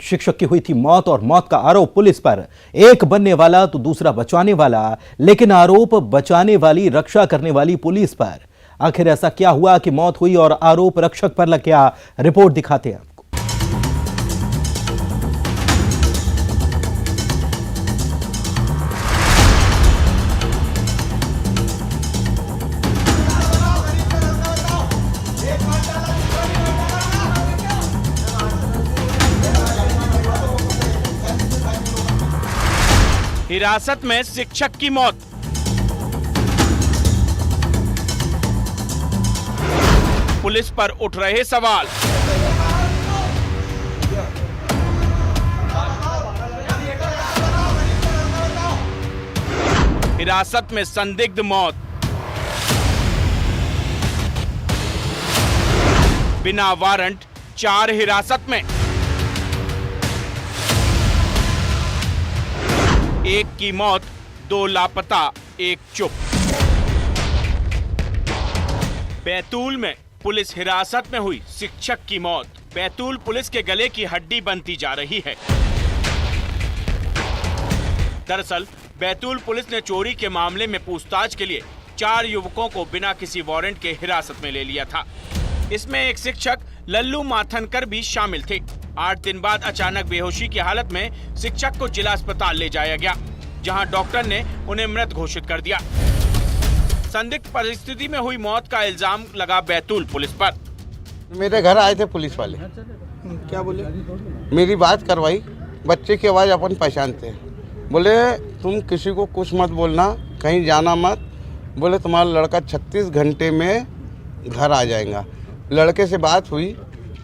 शिक्षक की हुई थी मौत और मौत का आरोप पुलिस पर। एक बनने वाला तो दूसरा बचाने वाला, लेकिन आरोप बचाने वाली, रक्षा करने वाली पुलिस पर। आखिर ऐसा क्या हुआ कि मौत हुई और आरोप रक्षक पर लग गया? रिपोर्ट दिखाते हैं आपको। हिरासत में शिक्षक की मौत। पुलिस पर उठ रहे सवाल। हिरासत में संदिग्ध मौत। बिना वारंट 4 हिरासत में। एक की मौत, 2 लापता, 1 चुप। बैतूल में पुलिस हिरासत में हुई शिक्षक की मौत। बैतूल पुलिस के गले की हड्डी बनती जा रही है। दरअसल बैतूल पुलिस ने चोरी के मामले में पूछताछ के लिए 4 युवकों को बिना किसी वारंट के हिरासत में ले लिया था। इसमें एक शिक्षक लल्लू माथनकर भी शामिल थे। 8 दिन बाद अचानक बेहोशी की हालत में शिक्षक को जिला अस्पताल ले जाया गया, जहां डॉक्टर ने उन्हें मृत घोषित कर दिया। संदिग्ध परिस्थिति में हुई मौत का इल्जाम लगा बैतूल पुलिस पर। मेरे घर आए थे पुलिस वाले। क्या बोले? मेरी बात करवाई। बच्चे की आवाज़ अपन पहचानते हैं। बोले तुम किसी को कुछ मत बोलना, कहीं जाना मत। बोले तुम्हारा लड़का 36 घंटे में घर आ जाएगा। लड़के से बात हुई।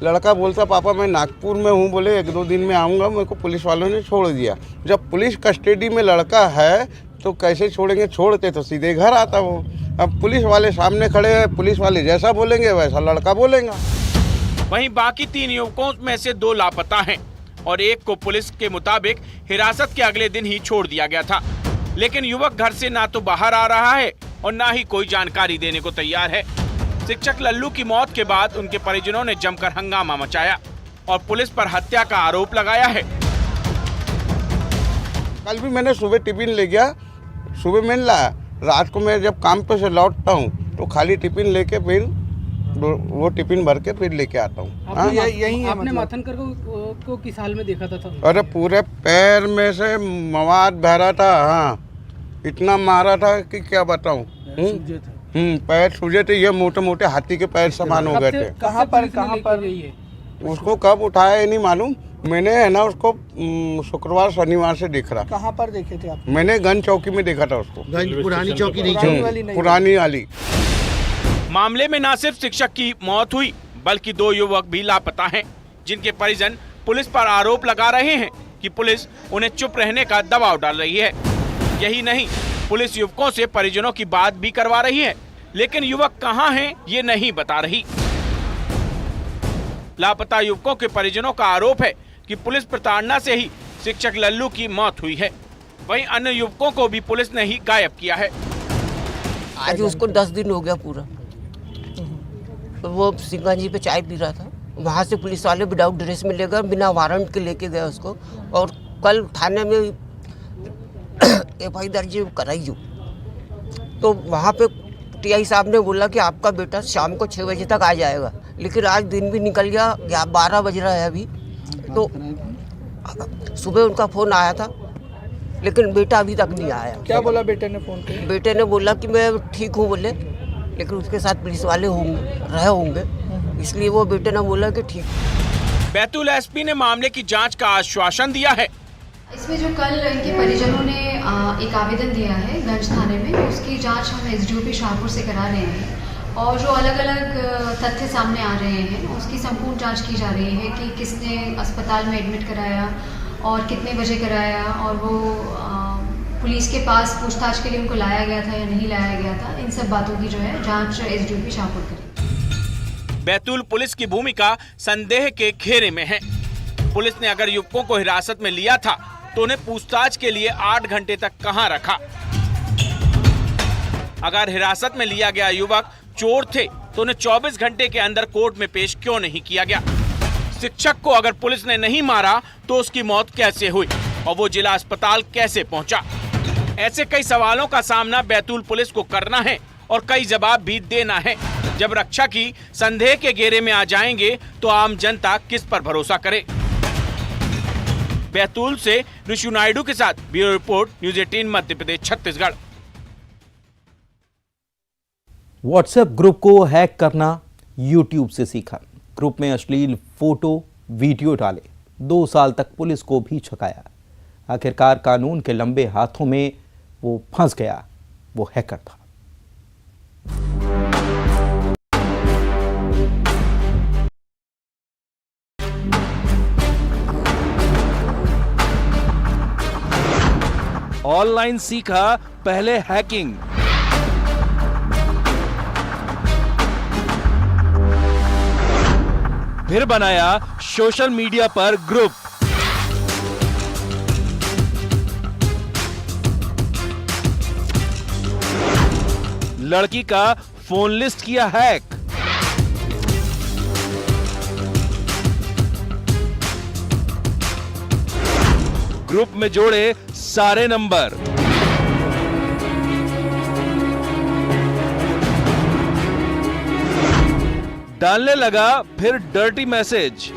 लड़का बोलता पापा मैं नागपुर में हूँ, बोले 1-2 दिन में आऊँगा। मेरे को पुलिस वालों ने छोड़ दिया। जब पुलिस कस्टडी में लड़का है तो कैसे छोड़ेंगे? छोड़ते तो सीधे घर आता वो। अब पुलिस वाले सामने खड़े हैं, पुलिस वाले जैसा बोलेंगे वैसा लड़का बोलेगा। वहीं बाकी 3 युवकों में से 2 लापता हैं और एक को पुलिस के मुताबिक हिरासत के अगले दिन ही छोड़ दिया गया था। लेकिन युवक घर से ना तो बाहर आ रहा है और ना ही कोई जानकारी देने को तैयार है। शिक्षक लल्लू की मौत के बाद उनके परिजनों ने जमकर हंगामा मचाया और पुलिस पर हत्या का आरोप लगाया है। कल भी मैंने सुबह टिफिन ले गया, सुबह मैंने लाया। रात को मैं जब काम पे से लौटता हूँ तो खाली टिफिन लेके फिर वो टिफिन भर के फिर लेके आता हूँ। यही आपने माथनकर को किस हाल में देखा था? अरे पूरे पैर में से मवाद भरा था। हाँ, इतना मारा था कि क्या बताऊँ। पैर सूजे थे, ये मोटे मोटे हाथी के पैर समान हो गए थे। कहाँ पर उसको कब उठाया ये नहीं मालूम। मैंने है ना उसको शुक्रवार शनिवार से देख रहा। कहाँ पर देखे थे आप? मैंने गंज चौकी में देखा था उसको। पुरानी चौकी नहीं, पुरानी वाली। मामले में न सिर्फ शिक्षक की मौत हुई बल्कि 2 युवक भी लापता हैं, जिनके परिजन पुलिस पर आरोप लगा रहे हैं कि पुलिस उन्हें चुप रहने का दबाव डाल रही है। यही नहीं, पुलिस युवकों से परिजनों की बात भी करवा रही है, लेकिन युवक कहां हैं ये नहीं बता रही। लापता युवकों के परिजनों का आरोप है कि पुलिस प्रताड़ना से ही शिक्षक लल्लू की मौत हुई है। वहीं अन्य युवकों को भी पुलिस ने ही गायब किया है। आज उसको 10 दिन हो गया पूरा। वो सिंगाजी पे चाय पी रहा था, वहाँ से पुलिस वाले विदाउट ड्रेस में ले गए, बिना वारंट के लेके गए उसको। और कल थाने में FI दर्ज कराई जो, तो वहाँ पे TI साहब ने बोला कि आपका बेटा शाम को 6 बजे तक आ जाएगा। लेकिन आज दिन भी निकल गया, 12 बज रहा है अभी। तो सुबह उनका फ़ोन आया था, लेकिन बेटा अभी तक नहीं आया। क्या बोला बेटे ने फोन पे? बेटे ने बोला कि मैं ठीक हूँ बोले, लेकिन उसके साथ पुलिस वाले रहे होंगे, इसलिए वो बेटे ने बोला कि ठीक। बैतूल SP ने मामले की जांच का आश्वासन दिया है। इसमें जो कल इनके परिजनों ने एक आवेदन दिया है गंज थाने में, उसकी जांच हम SDOP शाहपुर से करा रहे हैं और जो अलग अलग तथ्य सामने आ रहे हैं उसकी संपूर्ण जांच की जा रही है कि किसने अस्पताल में एडमिट कराया और कितने बजे कराया और वो पुलिस के पास पूछताछ के लिए उनको लाया गया था या नहीं लाया गया था। इन सब बातों की जो है जांच SDOP शाहपुर करेगी। बैतूल पुलिस की भूमिका संदेह के घेरे में है। पुलिस ने अगर युवकों को हिरासत में लिया था तो उन्हें पूछताछ के लिए 8 घंटे तक कहां रखा? अगर हिरासत में लिया गया युवक चोर थे तो उन्हें 24 घंटे के अंदर कोर्ट में पेश क्यों नहीं किया गया? शिक्षक को अगर पुलिस ने नहीं मारा तो उसकी मौत कैसे हुई और वो जिला अस्पताल कैसे पहुंचा? ऐसे कई सवालों का सामना बैतूल पुलिस को करना है और कई जवाब भी देना है। जब रक्षा की संदेह के घेरे में आ जाएंगे तो आम जनता किस पर भरोसा करे? बैतूल से ऋषु नायडू के साथ bureau report, news 18 Madhya Pradesh Chhattisgarh. WhatsApp group को हैक करना यूट्यूब से सीखा। ग्रुप में अश्लील फोटो वीडियो डाले, 2 साल तक पुलिस को भी छकाया। आखिरकार कानून के लंबे हाथों में वो फंस गया। वो हैकर था। ऑनलाइन सीखा पहले हैकिंग, फिर बनाया सोशल मीडिया पर ग्रुप। लड़की का फोन लिस्ट किया हैक। ग्रुप में जोड़े सारे नंबर। डालने लगा फिर डर्टी मैसेज।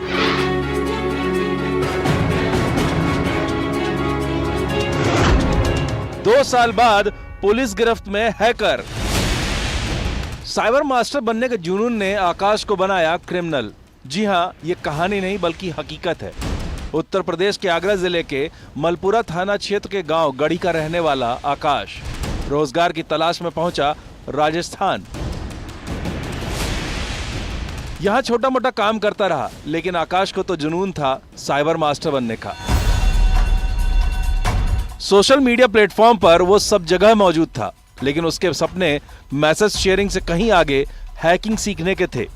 दो साल बाद पुलिस गिरफ्त में हैकर। साइबर मास्टर बनने के जुनून ने आकाश को बनाया क्रिमिनल। जी हां, ये कहानी नहीं बल्कि हकीकत है। उत्तर प्रदेश के आगरा जिले के मलपुरा थाना क्षेत्र के गांव गढ़ी का रहने वाला आकाश रोजगार की तलाश में पहुंचा राजस्थान। यहां छोटा मोटा काम करता रहा, लेकिन आकाश को तो जुनून था साइबर मास्टर बनने का। सोशल मीडिया प्लेटफॉर्म पर वो सब जगह मौजूद था, लेकिन उसके सपने मैसेज शेयरिंग से कहीं आगे हैकिंग सीखने के थे।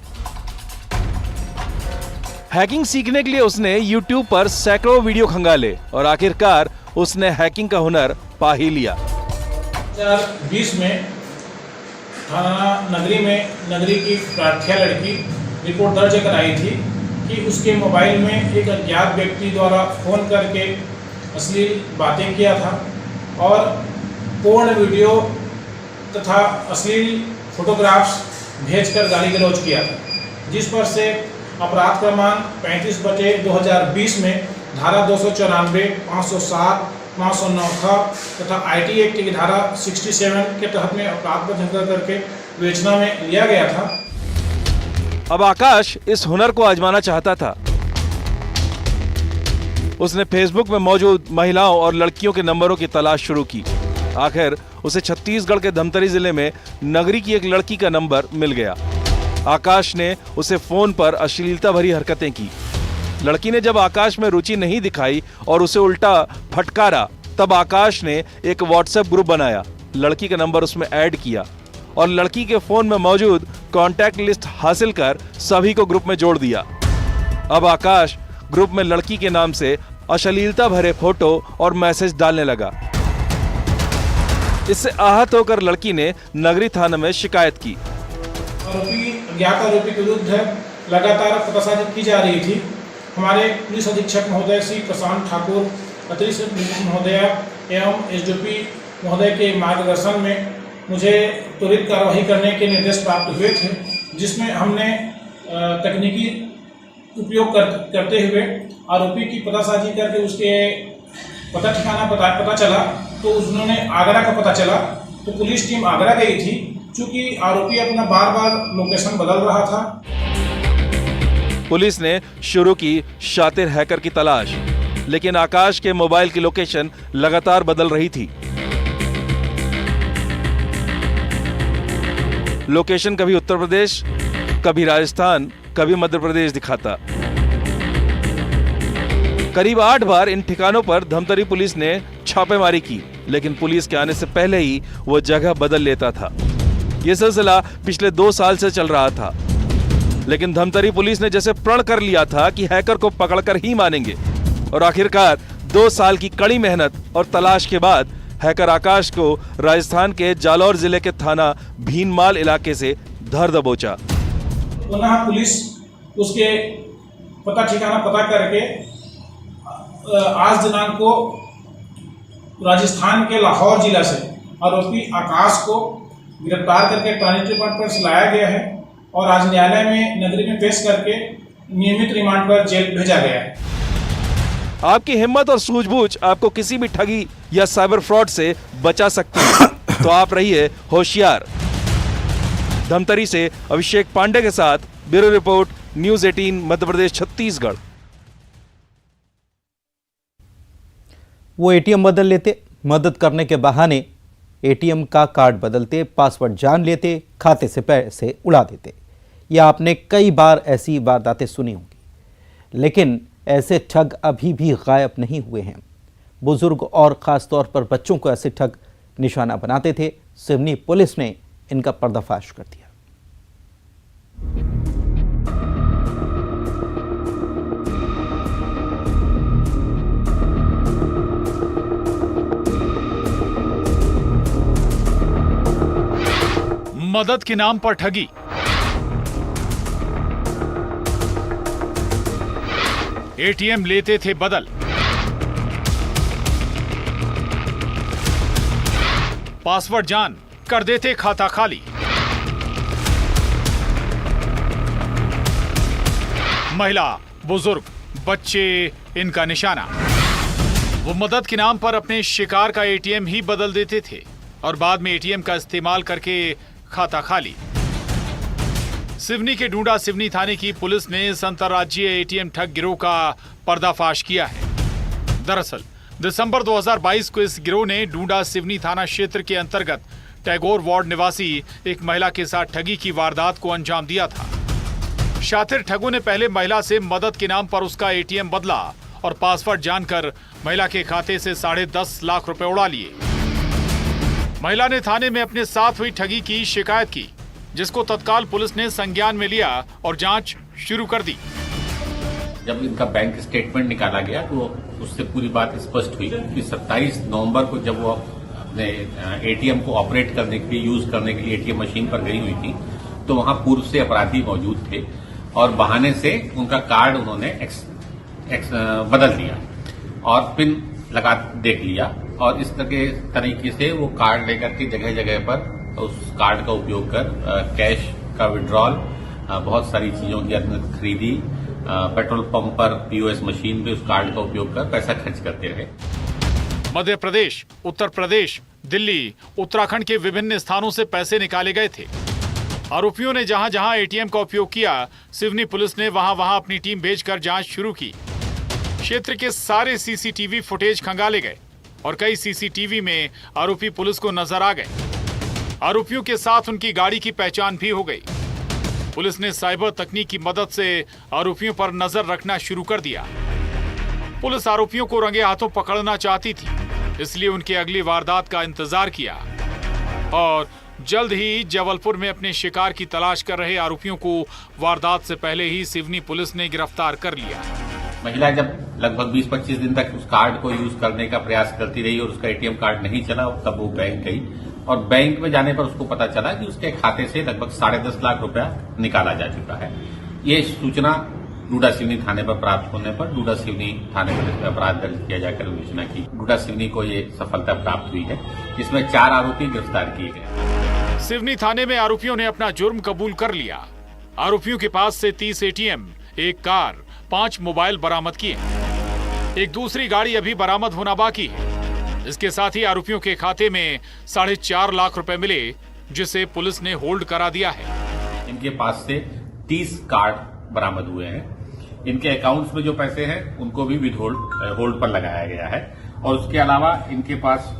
हैकिंग सीखने के लिए उसने YouTube पर सैकड़ों वीडियो खंगाले और आखिरकार उसने हैकिंग का हुनर पा ही लिया। 2020 में थाना नगरी में नगरी की प्रार्थना लड़की रिपोर्ट दर्ज कराई थी कि उसके मोबाइल में एक अज्ञात व्यक्ति द्वारा फोन करके अश्लील बातें किया था और पूर्ण वीडियो तथा अश्लील फोटोग्राफ्स भेजकर गाली गलौज किया था, जिस पर से अपराध क्रमांक 35/2020 में धारा 294, 507, 509 तथा IT एक्ट की धारा 67 के तहत में अपराध पंजीकृत करके विवेचना में लिया गया था। अब आकाश इस हुनर को आजमाना चाहता था। उसने फेसबुक में मौजूद महिलाओं और लड़कियों के नंबरों की तलाश शुरू की। आखिर उसे छत्तीसगढ़ के धमतरी जिले में नगरी की एक लड़की का नंबर मिल गया। आकाश ने उसे फोन पर अश्लीलता भरी हरकतें की। लड़की ने जब आकाश में रुचि नहीं दिखाई और उसे उल्टा फटकारा, तब आकाश ने एक व्हाट्सएप ग्रुप बनाया, लड़की का नंबर उसमें ऐड किया और लड़की के फोन में मौजूद कॉन्टैक्ट लिस्ट हासिल कर सभी को ग्रुप में जोड़ दिया। अब आकाश ग्रुप में लड़की के नाम से अश्लीलता भरे फोटो और मैसेज डालने लगा। इससे आहत होकर लड़की ने नगरी थाना में शिकायत की। अज्ञात आरोपी के विरुद्ध लगातार पतासाजी की जा रही थी। हमारे पुलिस अधीक्षक महोदय श्री प्रशांत ठाकुर, अतिरिक्त पुलिस महोदय एवं SDP महोदय के मार्गदर्शन में मुझे त्वरित कार्रवाई करने के निर्देश प्राप्त हुए थे, जिसमें हमने तकनीकी उपयोग करते हुए आरोपी की पतासाजी करके उसके पता ठिकाना पता चला तो उन्होंने आगरा का पता चला, तो पुलिस टीम आगरा गई थी। चूंकि आरोपी अपना बार बार लोकेशन बदल रहा था, पुलिस ने शुरू की शातिर हैकर की तलाश, लेकिन आकाश के मोबाइल की लोकेशन लगातार बदल रही थी। लोकेशन कभी उत्तर प्रदेश, कभी राजस्थान, कभी मध्य प्रदेश दिखाता। करीब 8 बार इन ठिकानों पर धमतरी पुलिस ने छापेमारी की, लेकिन पुलिस के आने से पहले ही वो जगह बदल लेता था। यह सिलसिला पिछले 2 साल से चल रहा था, लेकिन धमतरी पुलिस ने जैसे प्रण कर लिया था कि हैकर को पकड़कर ही मानेंगे, और आखिरकार 2 साल की कड़ी मेहनत और तलाश के बाद हैकर आकाश को राजस्थान के जालौर जिले के थाना भीनमाल इलाके से धर दबोचा। पुनः पुलिस उसके पता करके आज दिनांक को राजस्थान के लाहौर जिला से आरोपी आकाश को गिरफ्तार करके ट्रांजिट रिमांड पर लाया गया है और आज न्यायालय में नगरी में पेश करके नियमित रिमांड पर जेल भेजा गया है। आपकी हिम्मत और सूझबूझ आपको किसी भी ठगी या साइबर फ्रॉड से बचा सकती है, तो आप रहिए होशियार। धमतरी से अभिषेक पांडे के साथ bureau report, news 18 Madhya Pradesh Chhattisgarh. वो एटीएम बदल लेते, मदद करने के बहाने एटीएम का कार्ड बदलते, पासवर्ड जान लेते, खाते से पैसे उड़ा देते। या आपने कई बार ऐसी वारदातें सुनी होंगी, लेकिन ऐसे ठग अभी भी गायब नहीं हुए हैं। बुजुर्ग और ख़ास तौर पर बच्चों को ऐसे ठग निशाना बनाते थे। सिवनी पुलिस ने इनका पर्दाफाश कर दिया। मदद के नाम पर ठगी। एटीएम लेते थे बदल। पासवर्ड जान कर देते खाता खाली। महिला, बुजुर्ग, बच्चे इनका निशाना। वो मदद के नाम पर अपने शिकार का एटीएम ही बदल देते थे और बाद में एटीएम का इस्तेमाल करके खाता खाली। सिवनी के डूडा सिवनी थाने की पुलिस ने इस अंतर्राज्यीय एटीएम ठग गिरोह का पर्दाफाश किया है। दरअसल दिसंबर 2022 को इस गिरोह ने डूडा सिवनी थाना क्षेत्र के अंतर्गत टैगोर वार्ड निवासी एक महिला के साथ ठगी की वारदात को अंजाम दिया था। शातिर ठगों ने पहले महिला से मदद के नाम पर उसका एटीएम बदला और पासवर्ड जानकर महिला के खाते से 10.5 लाख रुपए उड़ा लिए। महिला ने थाने में अपने साथ हुई ठगी की शिकायत की, जिसको तत्काल पुलिस ने संज्ञान में लिया और जांच शुरू कर दी। जब इनका बैंक स्टेटमेंट निकाला गया तो उससे पूरी बात स्पष्ट हुई कि 27 नवंबर को जब वो अपने एटीएम को ऑपरेट करने के लिए, यूज करने के लिए एटीएम मशीन पर गई हुई थी, तो वहां पूर्व से अपराधी मौजूद थे और बहाने से उनका कार्ड उन्होंने बदल दिया और पिन लगा देख लिया और इस तरीके से वो कार्ड लेकर के जगह जगह पर उस कार्ड का उपयोग कर कैश का विड्रॉल, बहुत सारी चीजों की खरीदी, पेट्रोल पंप पर पीओएस मशीन पे उस कार्ड का उपयोग कर पैसा खर्च करते रहे। मध्य प्रदेश, उत्तर प्रदेश, दिल्ली, उत्तराखंड के विभिन्न स्थानों से पैसे निकाले गए थे। आरोपियों ने जहां जहां एटीएम का उपयोग किया, सिवनी पुलिस ने वहां वहां अपनी टीम भेजकर जांच शुरू की। क्षेत्र के सारे सीसीटीवी फुटेज खंगाले गए और कई सीसीटीवी में आरोपी पुलिस को नजर आ गए। आरोपियों के साथ उनकी गाड़ी की पहचान भी हो गई। पुलिस ने साइबर तकनीक की मदद से आरोपियों पर नजर रखना शुरू कर दिया। पुलिस आरोपियों को रंगे हाथों पकड़ना चाहती थी, इसलिए उनके अगली वारदात का इंतजार किया और जल्द ही जबलपुर में अपने शिकार की तलाश कर रहे आरोपियों को वारदात से पहले ही सिवनी पुलिस ने गिरफ्तार कर लिया। महिला जब लगभग 20-25 दिन तक उस कार्ड को यूज करने का प्रयास करती रही और उसका एटीएम कार्ड नहीं चला, तब वो बैंक गई और बैंक में जाने पर उसको पता चला कि उसके खाते से लगभग 10.5 लाख रुपया निकाला जा चुका है। ये सूचना डूडा सिवनी थाने पर प्राप्त होने पर डूडा सिवनी थाने पर अपराध दर्ज किया जाकर विवेचना की। डूडा सिवनी को ये सफलता प्राप्त हुई है, जिसमें 4 आरोपी गिरफ्तार किए गए। सिवनी थाने में आरोपियों ने अपना जुर्म कबूल कर लिया। आरोपियों के पास से 30 एटीएम, एक कार, 5 मोबाइल बरामद किए। एक दूसरी गाड़ी अभी बरामद होना बाकी है। इसके साथ ही आरोपियों के खाते में 4.5 लाख रुपए मिले, जिसे पुलिस ने होल्ड करा दिया है। इनके पास से 30 कार्ड बरामद हुए हैं। इनके अकाउंट्स में जो पैसे हैं उनको भी विद होल्ड पर लगाया गया है और उसके अलावा इनके पास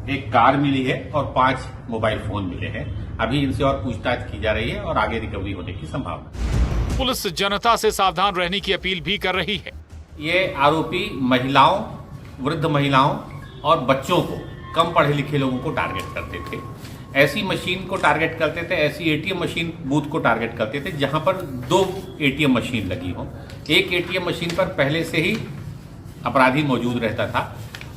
एक कार मिली है और 5 मोबाइल फोन मिले हैं। अभी इनसे और पूछताछ की जा रही है और आगे रिकवरी होने की संभावना। पुलिस जनता से सावधान रहने की अपील भी कर रही है। ये आरोपी महिलाओं, वृद्ध महिलाओं और बच्चों को, कम पढ़े लिखे लोगों को टारगेट करते थे। ऐसी मशीन को टारगेट करते थे, ऐसी एटीएम मशीन बूथ को टारगेट करते थे जहां पर 2 एटीएम मशीन लगी हो। एक एटीएम मशीन पर पहले से ही अपराधी मौजूद रहता था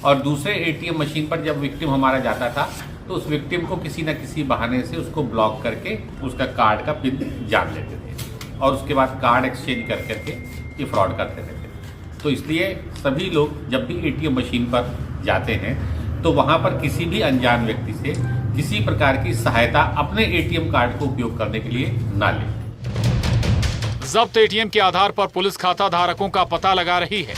और दूसरे एटीएम मशीन पर जब विक्टिम हमारा जाता था तो उस विक्टिम को किसी न किसी बहाने से उसको ब्लॉक करके उसका कार्ड का पिन जान लेते थे। और उसके बाद कार्ड एक्सचेंज कर करके ये फ्रॉड करते रहते हैं। तो इसलिए सभी लोग जब भी एटीएम मशीन पर जाते हैं तो वहाँ पर किसी भी अनजान व्यक्ति से किसी प्रकार की सहायता अपने एटीएम कार्ड को उपयोग करने के लिए ना लें। जब्त एटीएम के आधार पर पुलिस खाता धारकों का पता लगा रही है।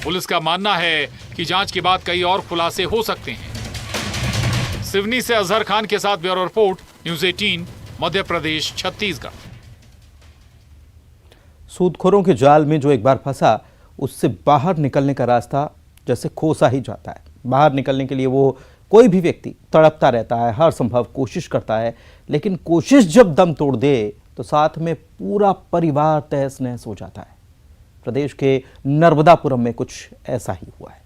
पुलिस का मानना है कि जांच के बाद कई और खुलासे हो सकते हैं। सिवनी से अजहर खान के साथ bureau report, news 18, Madhya Pradesh, Chhattisgarh. सूदखोरों के जाल में जो एक बार फंसा, उससे बाहर निकलने का रास्ता जैसे खोसा ही जाता है। बाहर निकलने के लिए वो कोई भी व्यक्ति तड़पता रहता है, हर संभव कोशिश करता है, लेकिन कोशिश जब दम तोड़ दे तो साथ में पूरा परिवार तहस नहस हो जाता है। प्रदेश के नर्मदापुरम में कुछ ऐसा ही हुआ है।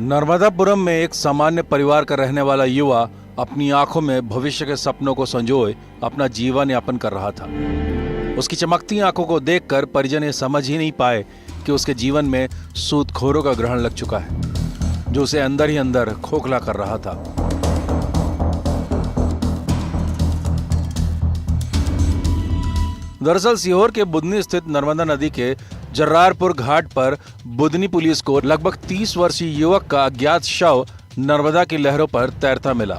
नर्मदापुरम में एक सामान्य परिवार का रहने वाला युवा अपनी आंखों में भविष्य के सपनों को संजोए अपना जीवन यापन कर रहा था। उसकी चमकती आंखों को देखकर परिजन ये समझ ही नहीं पाए कि उसके जीवन में सूदखोरों का ग्रहण लग चुका है, जो उसे अंदर ही अंदर खोखला कर रहा था। दरअसल सीहोर के बुदनी स्थित नर्मदा नदी के जर्रारपुर घाट पर बुदनी पुलिस को लगभग 30 वर्षीय युवक का अज्ञात शव नर्मदा की लहरों पर तैरता मिला।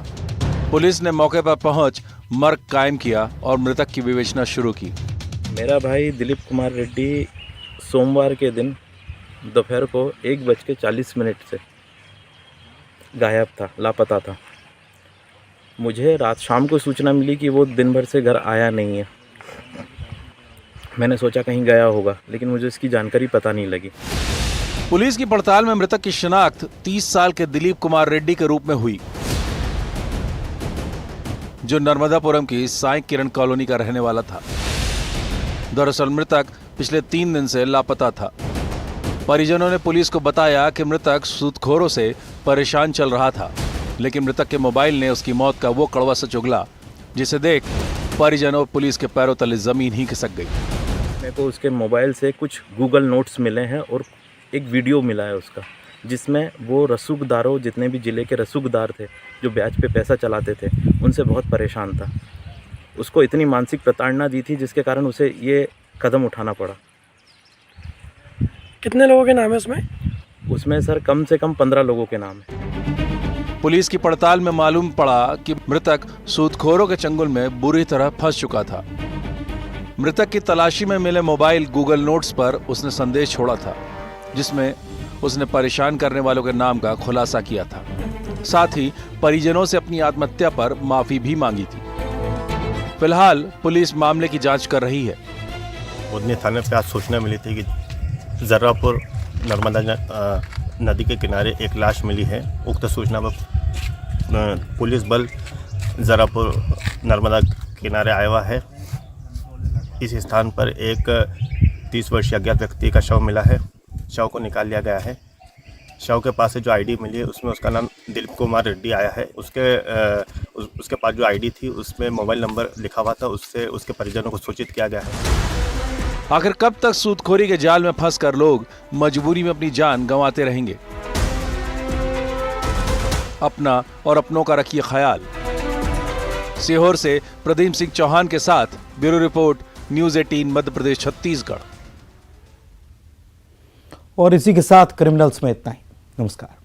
पुलिस ने मौके पर पहुंच मर्ग कायम किया और मृतक की विवेचना शुरू की। मेरा भाई दिलीप कुमार रेड्डी सोमवार के दिन दोपहर को 1:40 से गायब था, लापता था। मुझे रात शाम को सूचना मिली कि वो दिन भर से घर आया नहीं है। मैंने सोचा कहीं गया होगा, लेकिन मुझे इसकी जानकारी पता नहीं लगी। पुलिस की पड़ताल में मृतक की शिनाख्त 30 साल के दिलीप कुमार रेड्डी के रूप में हुई, जो नर्मदापुरम की साई किरण कॉलोनी का रहने वाला था। दरअसल मृतक पिछले 3 दिन से लापता था। परिजनों ने पुलिस को बताया कि मृतक सूदखोरों से परेशान चल रहा था, लेकिन मृतक के मोबाइल ने उसकी मौत का वो कड़वा सच उगला, जिसे देख परिजनों और पुलिस के पैरों तले जमीन ही खिसक गई। मेरे को उसके मोबाइल से कुछ गूगल नोट्स मिले हैं और एक वीडियो मिला है उसका, जिसमें वो रसूखदारों, जितने भी ज़िले के रसूखदार थे जो ब्याज पे पैसा चलाते थे, उनसे बहुत परेशान था। उसको इतनी मानसिक प्रताड़ना दी थी जिसके कारण उसे ये कदम उठाना पड़ा। कितने लोगों के नाम है उसमें? उसमें सर कम से कम 15 लोगों के नाम है। पुलिस की पड़ताल में मालूम पड़ा कि मृतक सूदखोरों के चंगुल में बुरी तरह फंस चुका था। मृतक की तलाशी में मिले मोबाइल गूगल नोट्स पर उसने संदेश छोड़ा था, जिसमें उसने परेशान करने वालों के नाम का खुलासा किया था। साथ ही परिजनों से अपनी आत्महत्या पर माफी भी मांगी थी। फिलहाल पुलिस मामले की जांच कर रही है। बुदनी थाने पे आज सूचना मिली थी कि जर्रापुर नर्मदा नदी के किनारे एक लाश मिली है। उक्त सूचना पर पुलिस बल जर्रापुर नर्मदा किनारे आया हुआ है। इस स्थान पर एक 30 वर्षीय अज्ञात व्यक्ति का शव मिला है। शव को निकाल लिया गया है। शव के पास से जो आईडी मिली है उसमें उसका नाम दिलीप कुमार रेड्डी आया है। उसके पास जो आईडी थी उसमें मोबाइल नंबर लिखा हुआ था। उससे उसके परिजनों को सूचित किया गया है। आखिर कब तक सूदखोरी के जाल में फंसकर लोग मजबूरी में अपनी जान गंवाते रहेंगे? अपना और अपनों का रखिए ख्याल। सीहोर से प्रदीप सिंह चौहान के साथ bureau report, news 18, Madhya Pradesh, Chhattisgarh. और इसी के साथ क्रिमिनल्स में इतना ही। नमस्कार।